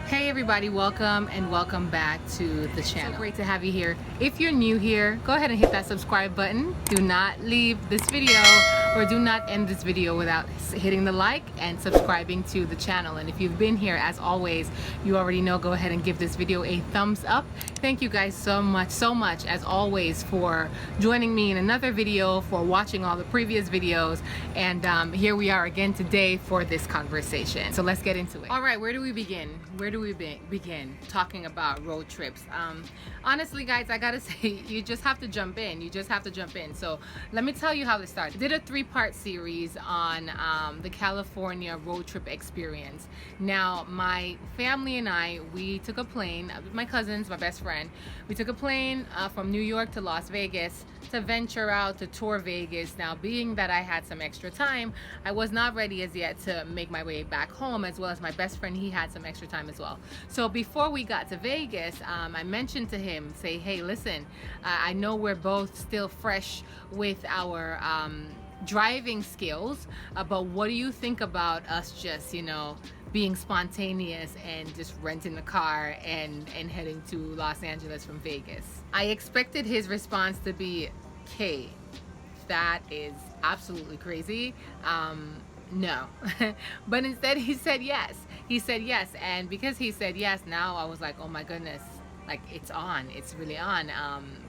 Hey everybody, welcome and welcome back to the channel. So great to have you here. If you're new here, go ahead and hit that subscribe button. Do not leave this video or do not end this video without hitting the like and subscribing to the channel. And if you've been here, as always, you already know, go ahead and give this video a thumbs up. Thank you guys so much as always for joining me in another video, for watching all the previous videos, and here we are again today for this conversation. So let's get into it. All right, where do we begin? Where do we begin talking about road trips? Honestly guys, I gotta say, you just have to jump in. You just have to jump in. So let me tell you how this started. I did a 3-part series on the California road trip experience. Now my family and I, we took a plane with my cousins, my best friend. We took a plane from New York to Las Vegas to venture out to tour Vegas. Now, being that I had some extra time, I was not ready as yet to make my way back home, as well as my best friend, he had some extra time as well. So before we got to Vegas, I mentioned to him, say, hey, listen, I know we're both still fresh with our driving skills, but what do you think about us just, you know, being spontaneous and just renting a car and heading to Los Angeles from Vegas? I expected his response to be, okay, that is absolutely crazy. No. But instead he said yes. He said yes. And because he said yes, now I was like, oh my goodness, like it's on, it's really on.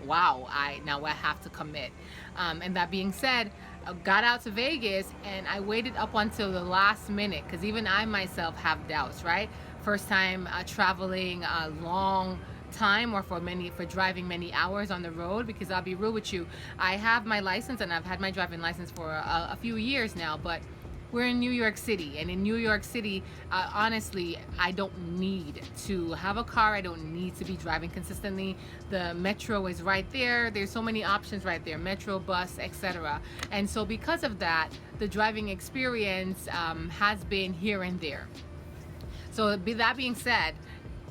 Wow, now I have to commit. And that being said, I got out to Vegas and I waited up until the last minute, because even I myself have doubts, right? First time traveling a long time, or for driving many hours on the road, because I'll be real with you, I have my license and I've had my driving license for a few years now, but we're in New York City, and in New York City, honestly, I don't need to have a car. I don't need to be driving consistently. The metro is right there. There's so many options right there, metro, bus, etc. And so because of that, the driving experience has been here and there. So that being said,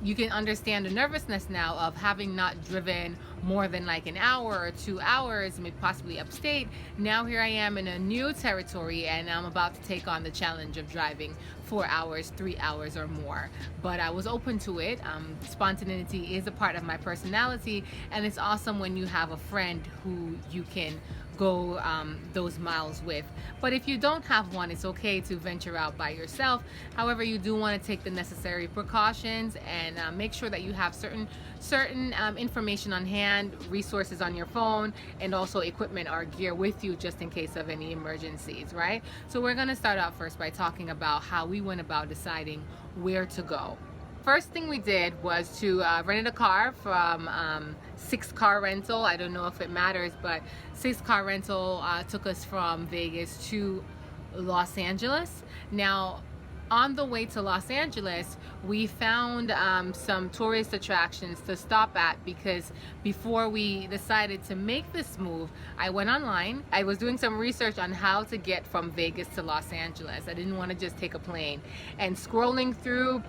you can understand the nervousness now of having not driven more than like an hour or 2 hours, maybe possibly upstate. Now here I am in a new territory, and I'm about to take on the challenge of driving 4 hours, 3 hours or more. But I was open to it. Spontaneity is a part of my personality, and it's awesome when you have a friend who you can go those miles with. But if you don't have one, it's okay to venture out by yourself. However, you do want to take the necessary precautions and make sure that you have certain information on hand, resources on your phone, and also equipment or gear with you just in case of any emergencies, right? So we're going to start out first by talking about how we went about deciding where to go. First thing we did was to rent a car from 6 Car Rental. I don't know if it matters, but 6 Car Rental took us from Vegas to Los Angeles. Now, on the way to Los Angeles, we found some tourist attractions to stop at, because before we decided to make this move, I went online. I was doing some research on how to get from Vegas to Los Angeles. I didn't want to just take a plane. And scrolling through,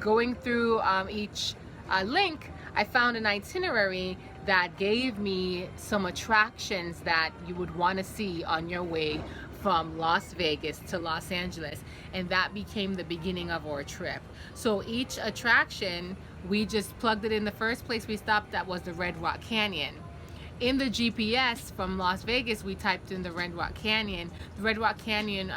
going through each link, I found an itinerary that gave me some attractions that you would want to see on your way from Las Vegas to Los Angeles, and that became the beginning of our trip. So each attraction, we just plugged it in. The first place we stopped at was the Red Rock Canyon. In the GPS from Las Vegas, we typed in the Red Rock Canyon. The Red Rock Canyon,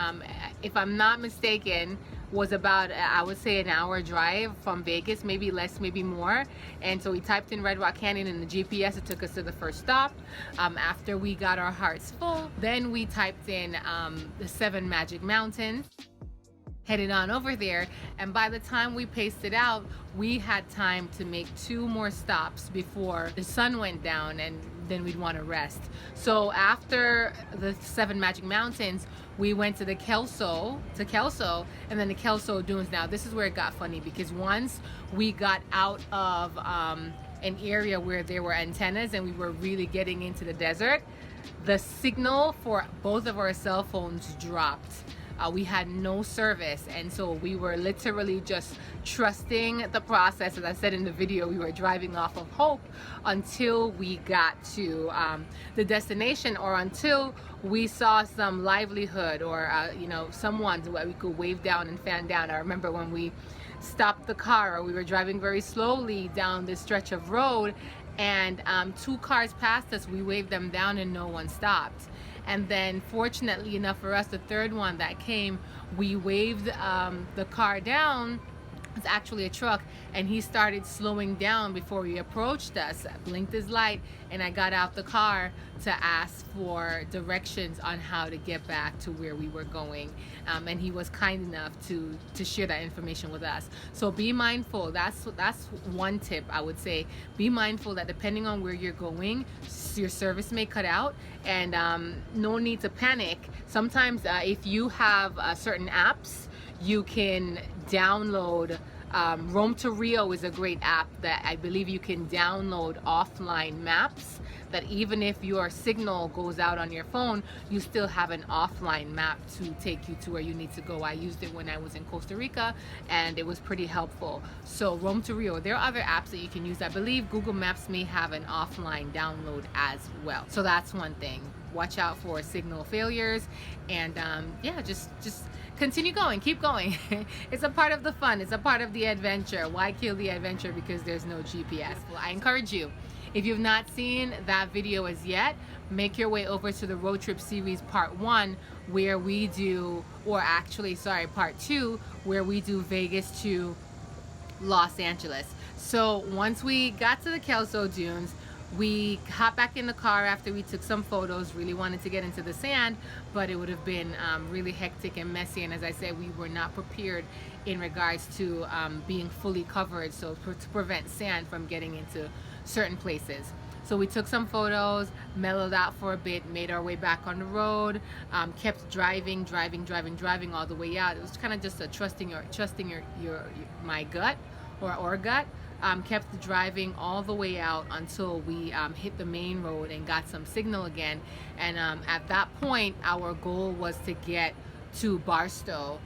if I'm not mistaken, was about, I would say, an hour drive from Vegas, maybe less, maybe more. And so we typed in Red Rock Canyon in the GPS. It took us to the first stop. After we got our hearts full, then we typed in the 7 Magic Mountains, headed on over there, and by the time we paced it out, we had time to make 2 more stops before the sun went down, and then we'd want to rest. So after the 7 Magic Mountains, we went to the Kelso, and then the Kelso Dunes. Now this is where it got funny, because once we got out of an area where there were antennas and we were really getting into the desert, the signal for both of our cell phones dropped. we had no service, and so we were literally just trusting the process. As I said in the video, we were driving off of hope until we got to the destination, or until we saw some livelihood, or you know, someone that we could wave down and fan down. I remember when we stopped the car, or we were driving very slowly down this stretch of road, and 2 cars passed us. We waved them down and no one stopped. And then fortunately enough for us, the third one that came, we waved the car down. It's actually a truck, and he started slowing down before he approached us. I blinked his light, and I got out the car to ask for directions on how to get back to where we were going, and he was kind enough to share that information with us. So be mindful. That's one tip I would say. Be mindful that depending on where you're going, your service may cut out, and no need to panic. Sometimes if you have certain apps, you can download. Roam to Rio is a great app that I believe you can download offline maps, that even if your signal goes out on your phone, you still have an offline map to take you to where you need to go. I used it when I was in Costa Rica, and it was pretty helpful. So Roam to Rio. There are other apps that you can use. I believe Google Maps may have an offline download as well. So that's one thing. Watch out for signal failures, and yeah, just continue going, keep going. It's a part of the fun, it's a part of the adventure. Why kill the adventure because there's no GPS? Well, I encourage you, if you've not seen that video as yet, make your way over to the road trip series part 1, where we do, or actually sorry, part 2, where we do Vegas to Los Angeles. So once we got to the Kelso Dunes, we hopped back in the car after we took some photos. Really wanted to get into the sand, but it would have been really hectic and messy, and as I said, we were not prepared in regards to being fully covered, so to prevent sand from getting into certain places. So we took some photos, mellowed out for a bit, made our way back on the road, kept driving all the way out. It was kind of just a trusting my gut, or our gut. Kept driving all the way out until we hit the main road and got some signal again. And at that point, our goal was to get to Barstow,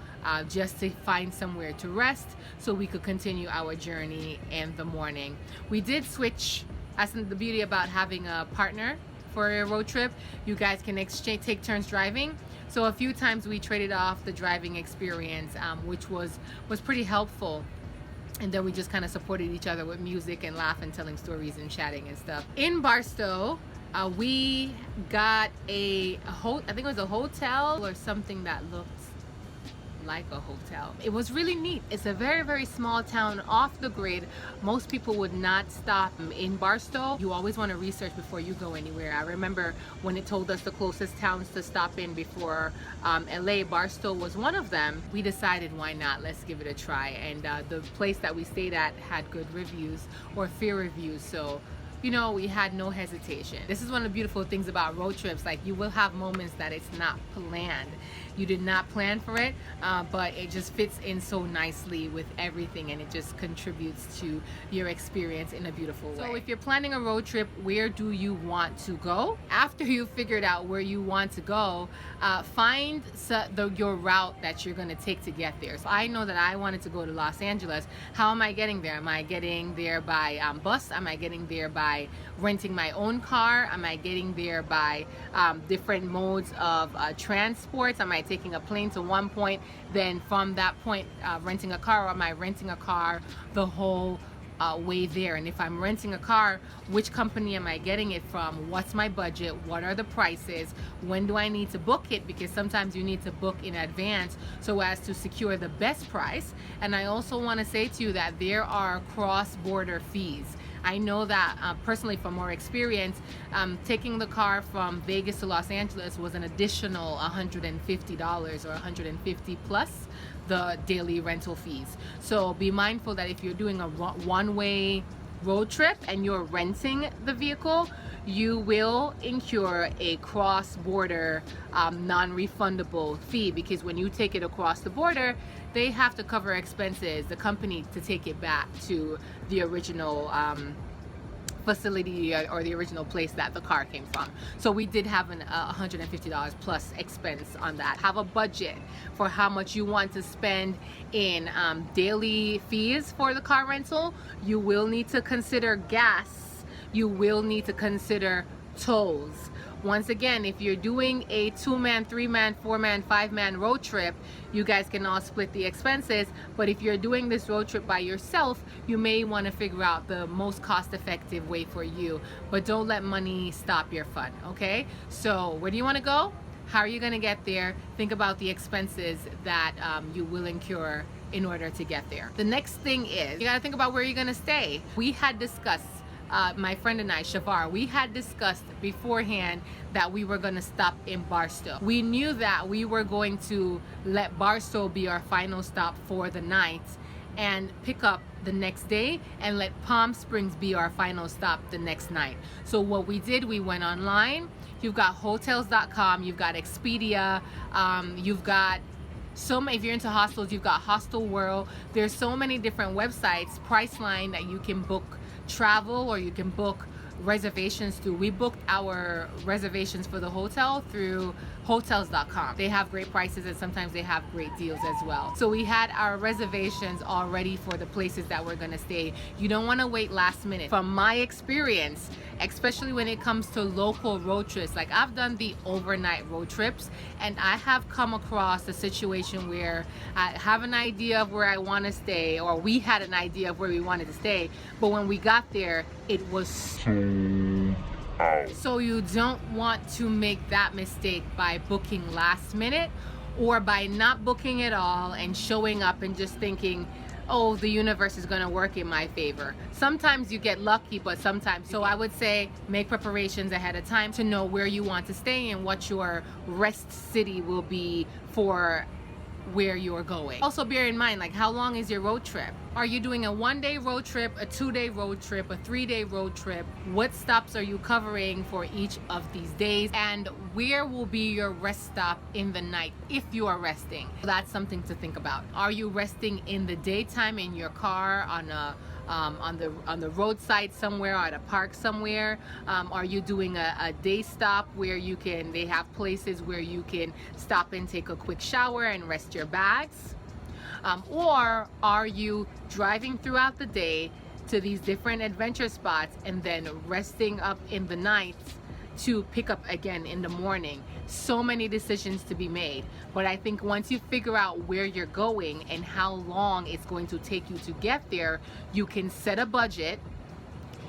just to find somewhere to rest so we could continue our journey in the morning. We did switch. That's the beauty about having a partner for a road trip. You guys can take turns driving. So a few times we traded off the driving experience, which was pretty helpful. And then we just kind of supported each other with music and laughing, telling stories and chatting and stuff. In Barstow, we got I think it was a hotel or something that looked like a hotel. It was really neat. It's a very, very small town off the grid. Most people would not stop in Barstow. You always want to research before you go anywhere. I remember when it told us the closest towns to stop in before LA, Barstow was one of them. We decided, why not? Let's give it a try. And the place that we stayed at had good reviews, or fair reviews, so you know, we had no hesitation. This is one of the beautiful things about road trips. Like, you will have moments that it's not planned. You did not plan for it, but it just fits in so nicely with everything, and it just contributes to your experience in a beautiful way. So if you're planning a road trip, where do you want to go? After you've figured out where you want to go, find your route that you're gonna take to get there. So I know that I wanted to go to Los Angeles. How am I getting there? Am I getting there by bus? Am I getting there by renting my own car? Am I getting there by different modes of transport? Am I taking a plane to one point, then from that point renting a car, or am I renting a car the whole way there? And if I'm renting a car, which company am I getting it from? What's my budget? What are the prices? When do I need to book it? Because sometimes you need to book in advance so as to secure the best price. And I also want to say to you that there are cross-border fees. I know that personally from more experience, taking the car from Vegas to Los Angeles was an additional $150 or $150 plus the daily rental fees. So be mindful that if you're doing a one-way road trip and you're renting the vehicle, you will incur a cross-border non-refundable fee, because when you take it across the border, they have to cover expenses, the company, to take it back to the original facility or the original place that the car came from. So we did have an $150 plus expense on that. Have a budget for how much you want to spend in daily fees for the car rental. You will need to consider gas. You will need to consider tolls. Once again, if you're doing a 2-man, 3-man, 4-man, 5-man road trip, you guys can all split the expenses. But if you're doing this road trip by yourself, you may want to figure out the most cost-effective way for you. But don't let money stop your fun, okay? So where do you want to go? How are you going to get there? Think about the expenses that you will incur in order to get there. The next thing is, you got to think about where you're going to stay. We had discussed, my friend and I, Shavar, we had discussed beforehand that we were going to stop in Barstow. We knew that we were going to let Barstow be our final stop for the night and pick up the next day and let Palm Springs be our final stop the next night. So what we did, we went online. You've got hotels.com, you've got Expedia, you've got so many, if you're into hostels, you've got Hostel World. There's so many different websites, Priceline, that you can book travel or you can book reservations through. We booked our reservations for the hotel through hotels.com. They have great prices and sometimes they have great deals as well. So we had our reservations all ready for the places that we're gonna stay. You don't wanna wait last minute. From my experience, especially when it comes to local road trips, like I've done the overnight road trips and I have come across a situation where I have an idea of where I wanna stay, or we had an idea of where we wanted to stay, but when we got there, it was so you don't want to make that mistake by booking last minute or by not booking at all and showing up and just thinking, oh, the universe is going to work in my favor. Sometimes you get lucky, but sometimes. So I would say make preparations ahead of time to know where you want to stay and what your rest city will be for where you're going. Also bear in mind, like, how long is your road trip? Are you doing a 1-day road trip, a 2-day road trip, a 3-day road trip? What stops are you covering for each of these days? And where will be your rest stop in the night if you are resting? That's something to think about. Are you resting in the daytime in your car on the roadside somewhere, or at a park somewhere? Are you doing a day stop where they have places where you can stop and take a quick shower and rest your bags? Or are you driving throughout the day to these different adventure spots and then resting up in the night to pick up again in the morning? So many decisions to be made. But I think once you figure out where you're going and how long it's going to take you to get there, you can set a budget.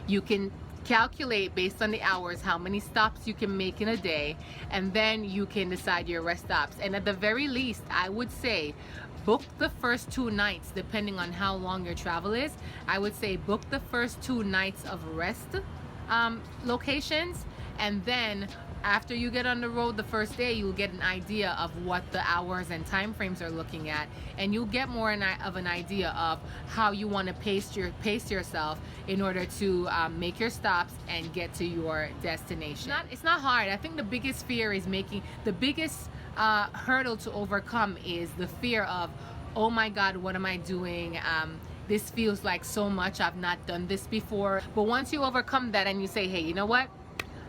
You can calculate based on the hours how many stops you can make in a day, and then you can decide your rest stops. And at the very least, I would say book the first 2 nights, depending on how long your travel is. I would say book the first 2 nights of rest locations, and then after you get on the road the first day, you'll get an idea of what the hours and time frames are looking at, and you'll get more of an idea of how you want to pace yourself in order to make your stops and get to your destination. It's not hard. I think the biggest fear is the biggest hurdle to overcome is the fear of, oh my God, what am I doing? This feels like so much. I've not done this before. But once you overcome that and you say, hey, you know what?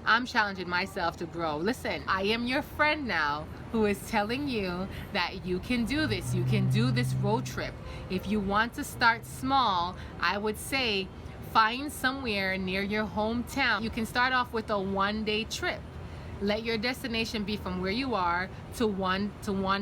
I'm challenging myself to grow. Listen, I am your friend now who is telling you that you can do this. You can do this road trip. If you want to start small, I would say find somewhere near your hometown. You can start off with a 1-day trip. Let your destination be from where you are to one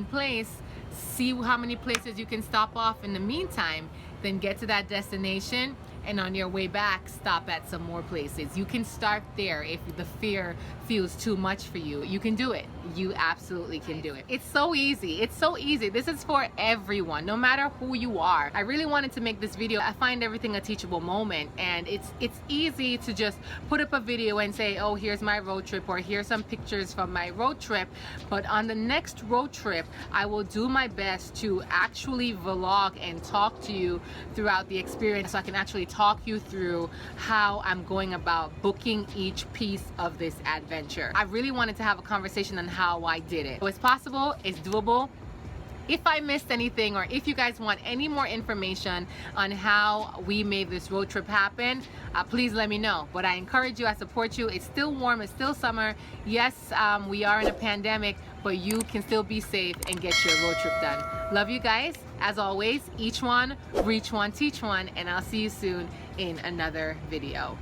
place. See how many places you can stop off in the meantime. Then get to that destination, and on your way back, stop at some more places. You can start there if the fear feels too much for you. You can do it. You absolutely can do it. It's so easy. It's so easy. This is for everyone, no matter who you are. I really wanted to make this video. I find everything a teachable moment, and it's easy to just put up a video and say, oh, here's my road trip, or here's some pictures from my road trip. But on the next road trip, I will do my best to actually vlog and talk to you throughout the experience, so I can actually talk you through how I'm going about booking each piece of this adventure. I really wanted to have a conversation on how I did it. So it's possible, it's doable. If I missed anything, or if you guys want any more information on how we made this road trip happen, please let me know. But I encourage you, I support you. It's still warm, it's still summer. Yes, we are in a pandemic, but you can still be safe and get your road trip done. Love you guys. As always, each one, reach one, teach one, and I'll see you soon in another video.